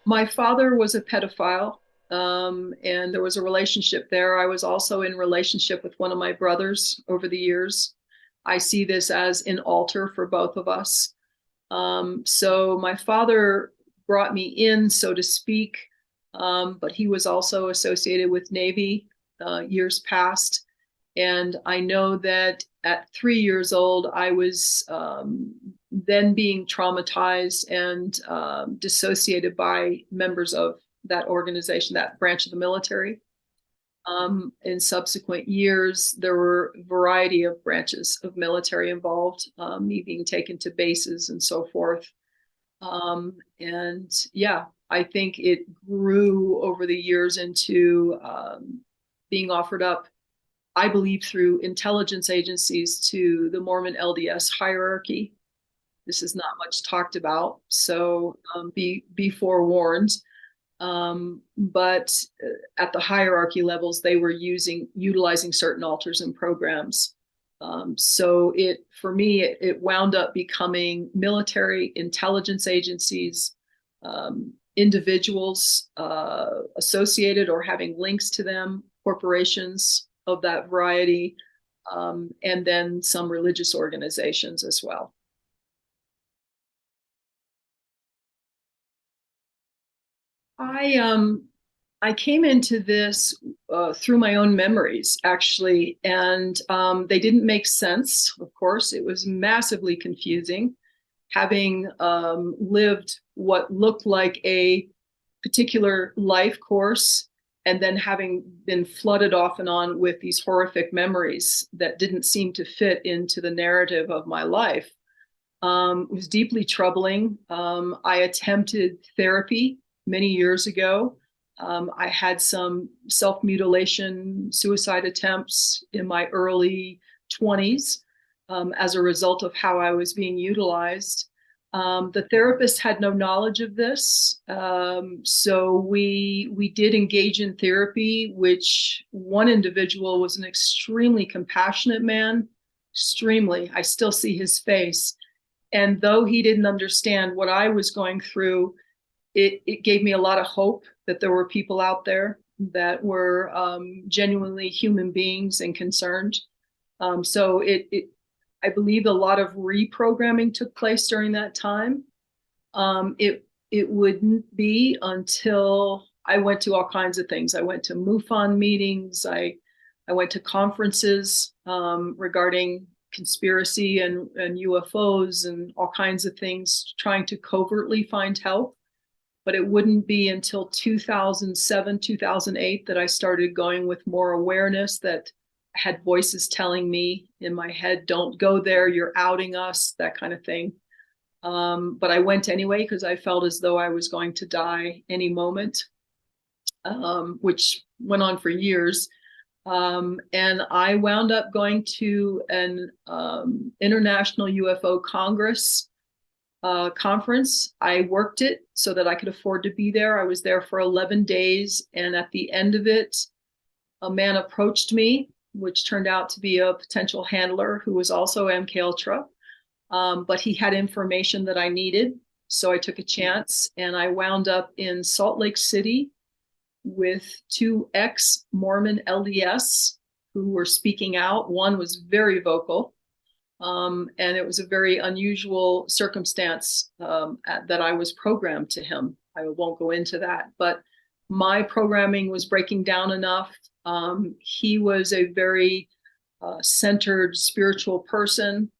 My father was a pedophile, and there was a relationship there. I was also in relationship with one of my brothers over the years. I see this as an altar for both of us. So my father brought me in, so to speak, but he was also associated with Navy years past. And I know that at 3 years old, I was then being traumatized and dissociated by members of that organization, that branch of the military. In subsequent years, there were a variety of branches of military involved, me being taken to bases and so forth. And yeah, I think it grew over the years into being offered up, I believe, through intelligence agencies to the Mormon LDS hierarchy. This is not much talked about, so be forewarned. But at the hierarchy levels, they were utilizing certain altars and programs. So for me, it wound up becoming military intelligence agencies, individuals associated or having links to them, corporations of that variety, and then some religious organizations as well. I came into this through my own memories, actually, and they didn't make sense. Of course, it was massively confusing, having lived what looked like a particular life course, and then having been flooded off and on with these horrific memories that didn't seem to fit into the narrative of my life. It was deeply troubling. I attempted therapy many years ago. I had some self-mutilation, suicide attempts in my early 20s as a result of how I was being utilized. The therapist had no knowledge of this, so we did engage in therapy, which one individual was an extremely compassionate man, extremely. I still see his face. And though he didn't understand what I was going through, it gave me a lot of hope that there were people out there that were genuinely human beings and concerned. So I believe a lot of reprogramming took place during that time. It wouldn't be until I went to all kinds of things. I went to MUFON meetings. I went to conferences regarding conspiracy and UFOs and all kinds of things, trying to covertly find help. But it wouldn't be until 2007, 2008 that I started going with more awareness, that I had voices telling me in my head, don't go there, you're outing us, that kind of thing. But I went anyway because I felt as though I was going to die any moment, which went on for years. And I wound up going to an International UFO Congress conference. I worked it so that I could afford to be there. I was there for 11 days. And at the end of it, a man approached me, which turned out to be a potential handler who was also MK Ultra. But he had information that I needed. So I took a chance and I wound up in Salt Lake City with two ex-Mormon LDS who were speaking out. One was very vocal, and it was a very unusual circumstance that I was programmed to him. I won't go into that, but my programming was breaking down enough. He was a very centered spiritual person,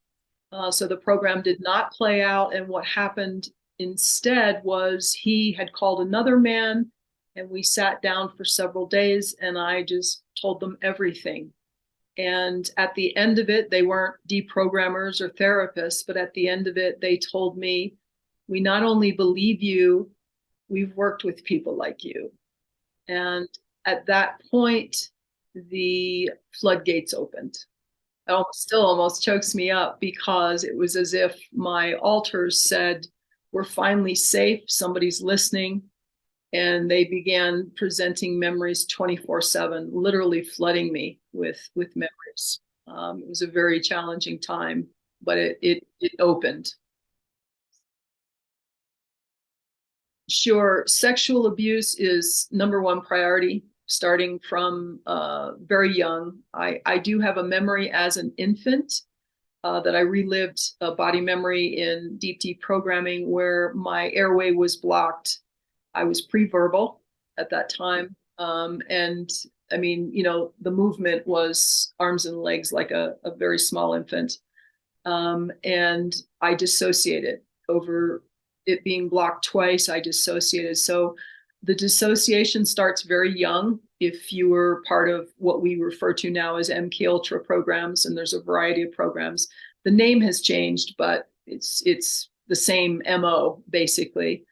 so the program did not play out. And what happened instead was he had called another man, and we sat down for several days, and I just told them everything. And at the end of it, they weren't deprogrammers or therapists, but at the end of it, they told me, we not only believe you, we've worked with people like you. And at that point, the floodgates opened. It still almost chokes me up because it was as if my altars said, we're finally safe, somebody's listening. And they began presenting memories 24/7, literally flooding me with memories. It was a very challenging time, but it opened. Sure. Sexual abuse is number one priority, starting from very young. I do have a memory as an infant that I relived a body memory in deep, deep programming where my airway was blocked. I was pre-verbal at that time. And I mean, the movement was arms and legs like a very small infant. And I dissociated over it being blocked twice. I dissociated. So the dissociation starts very young. If you were part of what we refer to now as MK Ultra programs, and there's a variety of programs, the name has changed, but it's the same MO basically.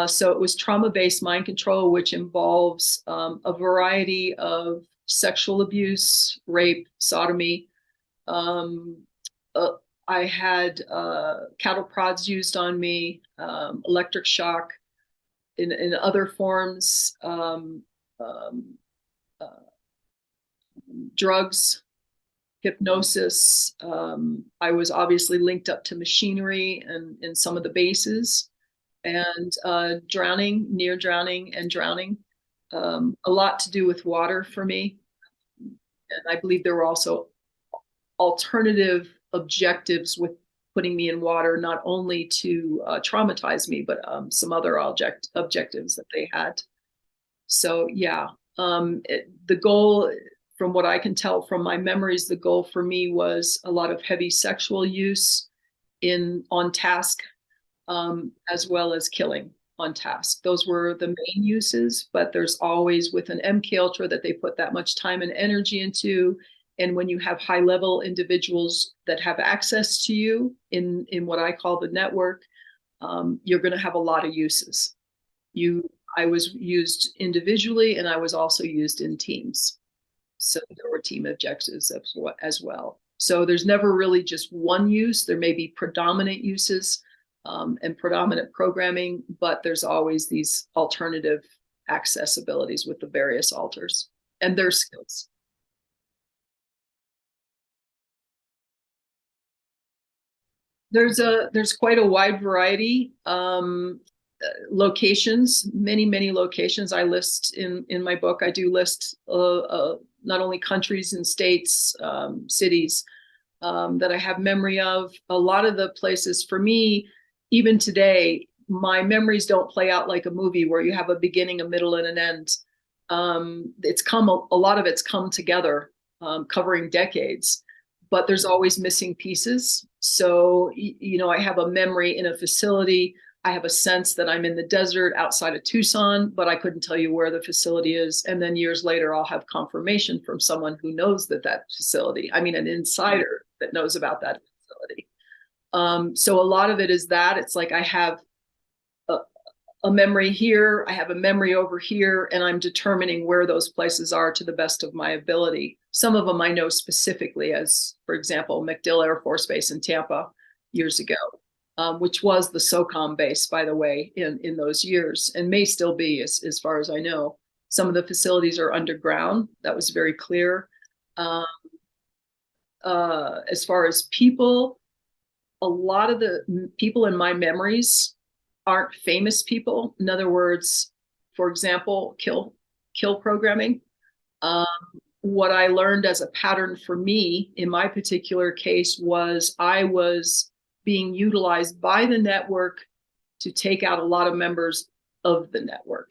So it was trauma-based mind control, which involves a variety of sexual abuse, rape, sodomy, um, uh, I had cattle prods used on me, electric shock in other forms, um, uh, drugs, hypnosis. I was obviously linked up to machinery and in some of the bases, and drowning, near drowning, and drowning. A lot to do with water for me. And I believe there were also alternative objectives with putting me in water, not only to traumatize me, but some other objectives that they had. So yeah, the goal, from what I can tell from my memories, the goal for me was a lot of heavy sexual use on task, as well as killing on task. Those were the main uses, but there's always with an MK Ultra that they put that much time and energy into. And when you have high level individuals that have access to you in what I call the network, you're going to have a lot of uses. I was used individually, and I was also used in teams. So there were team objectives as well. So there's never really just one use. There may be predominant uses and predominant programming, but there's always these alternative accessibilities with the various alters and their skills. There's quite a wide variety. Locations, many locations I list in my book. I do list not only countries and states, cities that I have memory of. A lot of the places for me, even today, my memories don't play out like a movie where you have a beginning, a middle, and an end. It's come a lot of it's come together, covering decades, but there's always missing pieces. So I have a memory in a facility. I have a sense that I'm in the desert outside of Tucson, but I couldn't tell you where the facility is. And then years later, I'll have confirmation from someone who knows that facility, I mean, an insider that knows about that facility. So a lot of it is that it's like I have a memory here, I have a memory over here, and I'm determining where those places are to the best of my ability. Some of them I know specifically, as, for example, MacDill Air Force Base in Tampa years ago, which was the SOCOM base, by the way, in those years, and may still be, as far as I know. Some of the facilities are underground. That was very clear. As far as people, a lot of the people in my memories aren't famous people. In other words, for example, kill programming. Um, what I learned as a pattern for me in my particular case was I was being utilized by the network to take out a lot of members of the network.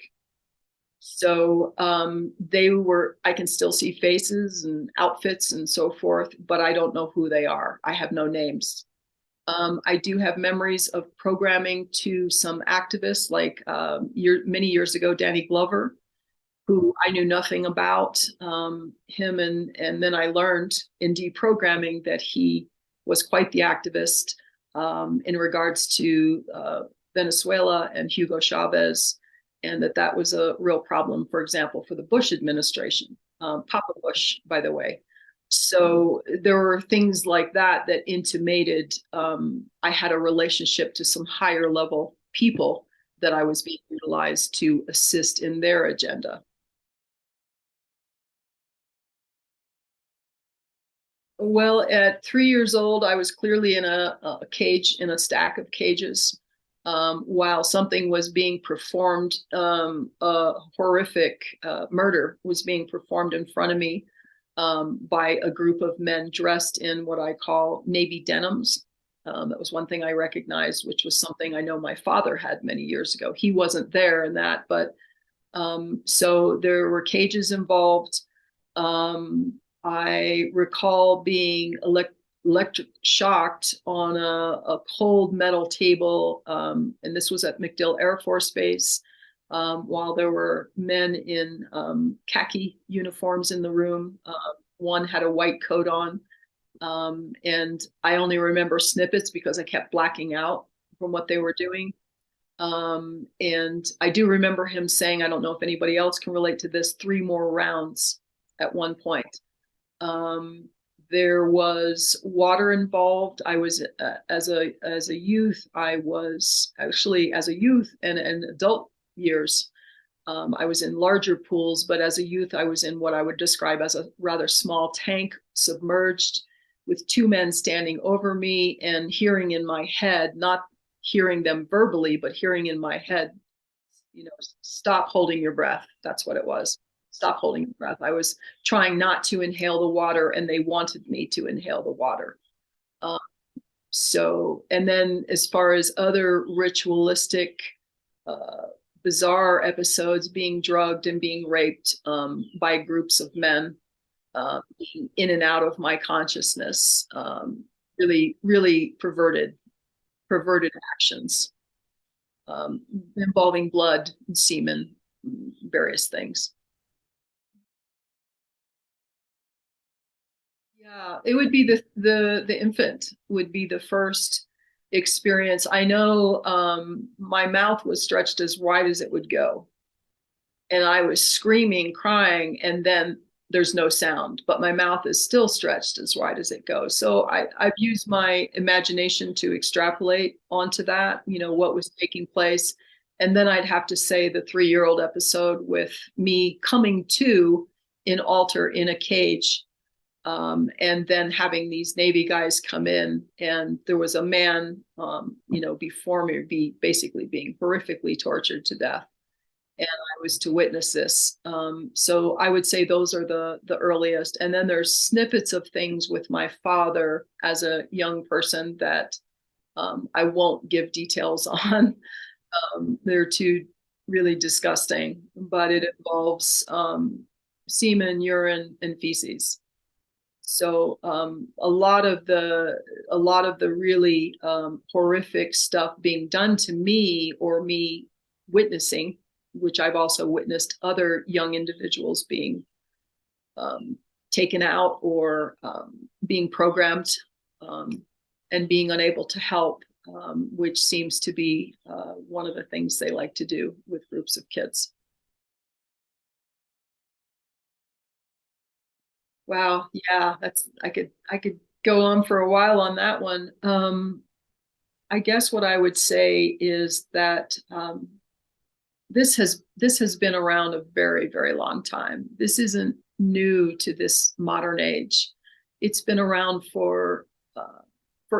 So I can still see faces and outfits and so forth, but I don't know who they are. I have no names. I do have memories of programming to some activists, like many years ago, Danny Glover, who I knew nothing about him, and then I learned in deprogramming that he was quite the activist in regards to Venezuela and Hugo Chavez, and that was a real problem, for example, for the Bush administration, Papa Bush, by the way. So there were things like that intimated I had a relationship to some higher level people that I was being utilized to assist in their agenda. Well, at 3 years old, I was clearly in a cage, in a stack of cages. while something was being performed, a horrific murder was being performed in front of me by a group of men dressed in what I call navy denims. That was one thing I recognized, which was something I know my father had many years ago. He wasn't there in that, but so there were cages involved. I recall being electric shocked on a cold metal table, and this was at MacDill Air Force Base, while there were men in khaki uniforms in the room. One had a white coat on, and I only remember snippets because I kept blacking out from what they were doing. And I do remember him saying, I don't know if anybody else can relate to this, 3 more rounds at one point. There was water involved. I was as a youth, I was actually as a youth and adult years, I was in larger pools, but as a youth, I was in what I would describe as a rather small tank, submerged, with 2 men standing over me and hearing in my head, not hearing them verbally, but hearing in my head, stop holding your breath. That's what it was. Stop holding your breath. I was trying not to inhale the water, and they wanted me to inhale the water. Um, and then as far as other ritualistic, bizarre episodes, being drugged and being raped by groups of men, being in and out of my consciousness, really, really perverted actions, involving blood, semen, various things. Yeah, it would be the infant would be the first experience. I know my mouth was stretched as wide as it would go, and I was screaming, crying, and then there's no sound, but my mouth is still stretched as wide as it goes. So I've used my imagination to extrapolate onto that, what was taking place. And then I'd have to say the 3-year-old episode with me coming to an altar in a cage, and then having these Navy guys come in, and there was a man, before me, basically being horrifically tortured to death, and I was to witness this. So I would say those are the earliest, and then there's snippets of things with my father as a young person that I won't give details on. They're too really disgusting, but it involves semen, urine, and feces. So a lot of the really horrific stuff being done to me, or me witnessing, which I've also witnessed other young individuals being taken out, or being programmed, and being unable to help, which seems to be one of the things they like to do with groups of kids. Wow, yeah, I could go on for a while on that one. I guess what I would say is that this has been around a very, very long time. This isn't new to this modern age. It's been around for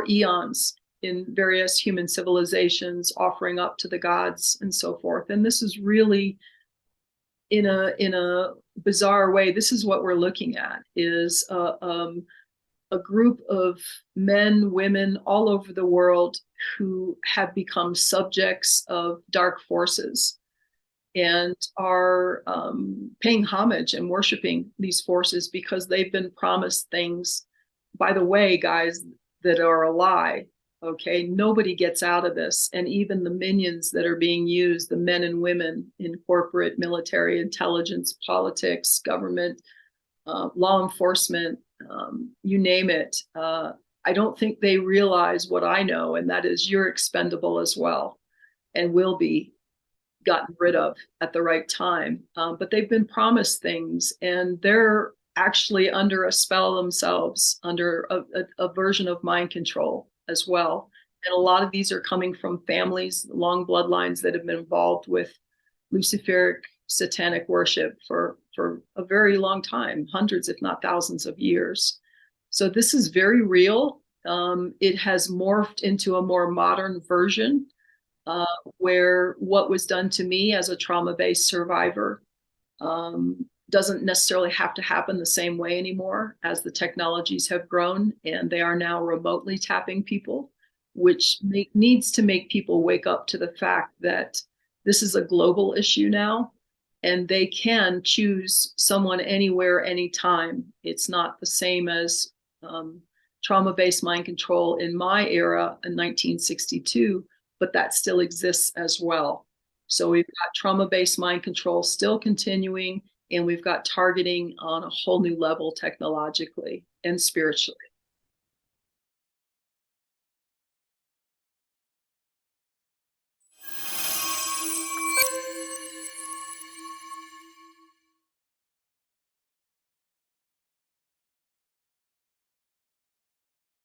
eons in various human civilizations, offering up to the gods and so forth. And this is really, in a bizarre way, this is what we're looking at, is a group of men, women all over the world who have become subjects of dark forces, and are paying homage and worshiping these forces because they've been promised things. By the way, guys, that are a lie. Okay, nobody gets out of this. And even the minions that are being used, the men and women in corporate, military, intelligence, politics, government, law enforcement, you name it, I don't think they realize what I know, and that is you're expendable as well, and will be gotten rid of at the right time. But they've been promised things, and they're actually under a spell themselves, under a version of mind control as well. And a lot of these are coming from families, long bloodlines that have been involved with Luciferic satanic worship for a very long time, hundreds, if not thousands of years. So this is very real. It has morphed into a more modern version uh, where what was done to me as a trauma-based survivor doesn't necessarily have to happen the same way anymore as the technologies have grown and they are now remotely tapping people, which needs to make people wake up to the fact that this is a global issue now and they can choose someone anywhere, anytime. It's not the same as trauma-based mind control in my era in 1962, but that still exists as well. So we've got trauma-based mind control still continuing, and we've got targeting on a whole new level technologically and spiritually.